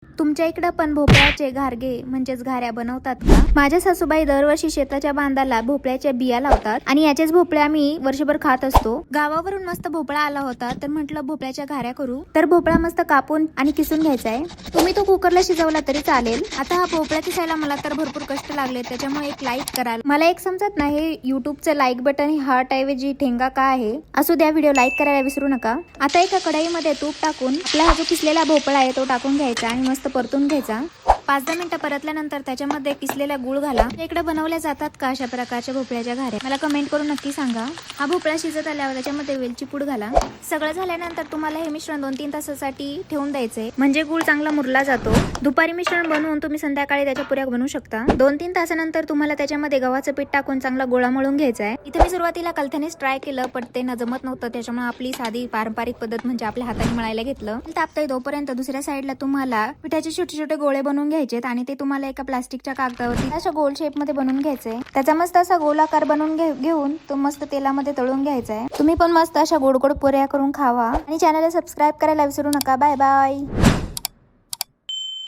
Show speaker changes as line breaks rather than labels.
तुमच्या इकडे पण भोपळ्याचे घारगे म्हणजेच घाऱ्या बनवतात का? माझ्या सासूबाई दरवर्षी शेताच्या बांधाला भोपळ्याच्या बिया लावतात आणि याचेच भोपळे आम्ही वर्षभर खात असतो. गावावरून मस्त भोपळा आला होता तर म्हटलं भोपळ्याच्या घाऱ्या करू. तर भोपळा मस्त कापून आणि किसून घ्यायचा आहे. तुम्ही तो कुकरला शिजवला तरी चालेल. आता हा भोपळा किसायला मला तर भरपूर कष्ट लागले, त्याच्यामुळे एक लाईक कराल. मला एक समजत नाही युट्यूबचं लाईक बटन हार्ट ऐवजी ठेंगा का आहे. असू द्या, व्हिडिओ लाईक करायला विसरू नका. आता एका कढईमध्ये तूप टाकून आपला हा जो किसलेला भोपळा आहे तो टाकून घ्यायचा आणि मस्त परतून घ्यायचा. 5-10 मिनिटं परतल्यानंतर त्याच्यामध्ये किसलेला गुळ घाला. इकडे बनवल्या जातात का अशा प्रकारच्या भोपळ्याच्या घाऱ्या? मला कमेंट करून नक्की सांगा. हा भोपळा शिजत आल्यावर त्याच्यामध्ये वेलची पूड घाला. सगळं झाल्यानंतर तुम्हाला हे मिश्रण 2-3 तासासाठी ठेवून द्यायचंय, म्हणजे गुळ चांगला मुरला जातो. दुपारी मिश्रण बनवून तुम्ही संध्याकाळी त्याच्या पुऱ्या बनवू शकता. 2-3 तासानंतर तुम्हाला त्याच्यामध्ये गव्हाचं पीठ टाकून चांगला गोळा मळून घ्यायचा आहे. इथे मी सुरुवातीला कलथानेच ट्राय केलं, पण ते ना जमत नव्हतं. त्याच्यामुळे आपली साधी पारंपरिक पद्धत म्हणजे आपल्या हाताने मळायला घेतलं. तापतंय तोपर्यंत दुसऱ्या साईडला तुम्हाला पिठाचे छोटे छोटे गोळे बनवून घ्यायचेत आणि ते तुम्हाला एका प्लास्टिकच्या कागदावरती अशा गोल शेप मध्ये बनवून घ्यायचंय. त्याचा मस्त असा गोलाकार बनवून घेऊन तो मस्त तेलामध्ये तळून घ्यायचा आहे. तुम्ही पण मस्त अशा गोड गोड पुऱ्या करून खावा आणि चॅनलला सबस्क्राईब करायला विसरू नका. Bye bye.